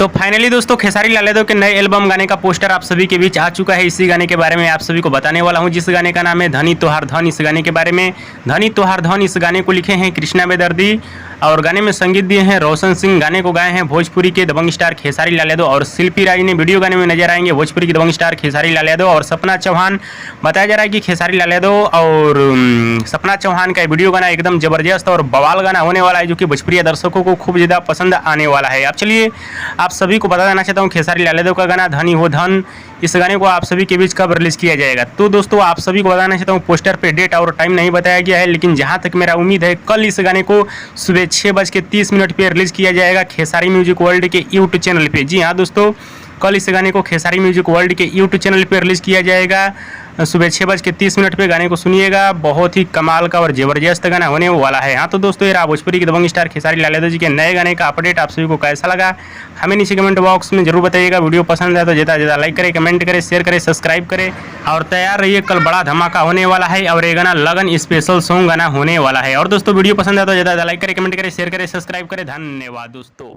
तो फाइनली दोस्तों खेसारी लाल यादव के नए एल्बम गाने का पोस्टर आप सभी के बीच आ चुका है। इसी गाने के बारे में आप सभी को बताने वाला हूं, जिस गाने का नाम है धनी तोहार धन। इस गाने के बारे में धनी तोहार धन, इस गाने को लिखे हैं कृष्णा बेदर्दी और गाने में संगीत दिए हैं रोशन सिंह। गाने को गाए हैं भोजपुरी के दबंग स्टार खेसारी लाल यादव और शिल्पी राज ने। वीडियो गाने में नजर आएंगे भोजपुरी के दबंग स्टार खेसारी लाल यादव और सपना चौहान। बताया जा रहा है कि खेसारी लाल यादव और सपना चौहान का वीडियो गाना एकदम जबरदस्त और बवाल गाना होने वाला है, जो कि भोजपुरी दर्शकों को खूब ज़्यादा पसंद आने वाला है। अब चलिए आप सभी को बता देना चाहता हूँ खेसारी लाल यादव का गाना धनी हो धन, इस गाने को आप सभी के बीच कब रिलीज किया जाएगा। तो दोस्तों आप सभी को बताना चाहता हूँ पोस्टर पे डेट और टाइम नहीं बताया गया है, लेकिन जहाँ तक मेरा उम्मीद है कल इस गाने को सुबह 6:30 पे रिलीज किया जाएगा खेसारी म्यूजिक वर्ल्ड के यूट्यूब चैनल पे। जी हाँ दोस्तों, कल इस गाने को खेसारी म्यूजिक वर्ल्ड के यूट्यूब चैनल पे रिलीज किया जाएगा सुबह 6:30 पे। गाने को सुनिएगा, बहुत ही कमाल का और ज़बरदस्त गाना होने वाला है। हाँ तो दोस्तों, ये रहा भोजपुरी के दबंग स्टार खेसारी लाल यादव जी के नए गाने का अपडेट। आप सभी को कैसा लगा हमें नीचे कमेंट बॉक्स में जरूर बताइएगा। वीडियो पसंद है तो ज़्यादा लाइक करें, कमेंट करें, शेयर करें, सब्सक्राइब करें और तैयार रहिए, कल बड़ा धमाका होने वाला है और ये गाना लगन स्पेशल सॉन्ग गाना होने वाला है। और दोस्तों वीडियो पसंद है तो ज़्यादा लाइक करें, कमेंट करें, शेयर करें, सब्सक्राइब करें। धन्यवाद दोस्तों।